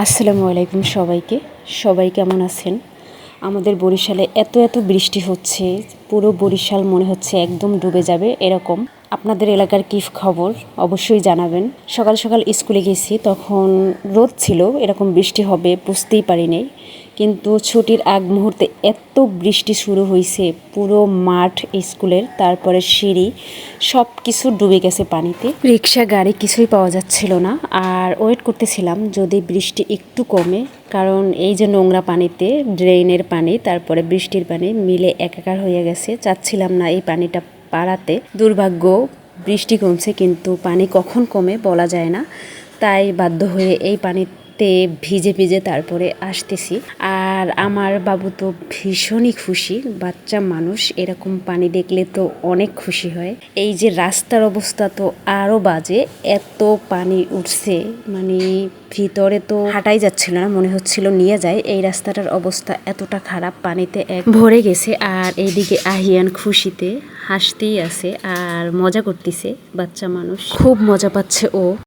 আসসালামু আলাইকুম সবাইকে। সবাই কেমন আছেন? আমাদের বরিশালে এত বৃষ্টি হচ্ছে, পুরো বরিশাল মনে হচ্ছে একদম ডুবে যাবে এরকম। আপনাদের এলাকার কী খবর অবশ্যই জানাবেন। সকাল সকাল স্কুলে গেছি, তখন রোদ ছিল, এরকম বৃষ্টি হবে বুঝতেই পারিনি। কিন্তু ছুটির আগ মুহূর্তে এত বৃষ্টি শুরু হয়েছে, পুরো মাঠ স্কুলের, তারপরে সিঁড়ি সব কিছু ডুবে গেছে পানিতে। রিক্সা গাড়ি কিছুই পাওয়া যাচ্ছিল না। আর ওয়েট করতেছিলাম যদি বৃষ্টি একটু কমে, কারণ এই যে নোংরা পানিতে, ড্রেনের পানি তারপরে বৃষ্টির পানি মিলে একাকার হয়ে গেছে। চাচ্ছিলাম না এই পানিটা পাড়াতে। দুর্ভাগ্য, বৃষ্টি কমছে কিন্তু পানি কখন কমে বলা যায় না। তাই বাধ্য হয়ে এই পানিতে ভিজে ভিজে তারপরে আসতেছি। আর আমার বাবু তো ভীষণই খুশি, বাচ্চা মানুষ এরকম পানি দেখলে তো অনেক খুশি হয়। এই যে রাস্তার অবস্থা তো আরও বাজে, এত পানি উঠছে, মানে ভিতরে তো হাঁটাই যাচ্ছিল না, মনে হচ্ছিল নিয়ে যায়। এই রাস্তাটার অবস্থা এতটা খারাপ, পানিতে এক ভরে গেছে। আর এইদিকে আহিয়ান খুশিতে হাসতেই আছে আর মজা করতেছে, বাচ্চা মানুষ খুব মজা পাচ্ছে ও।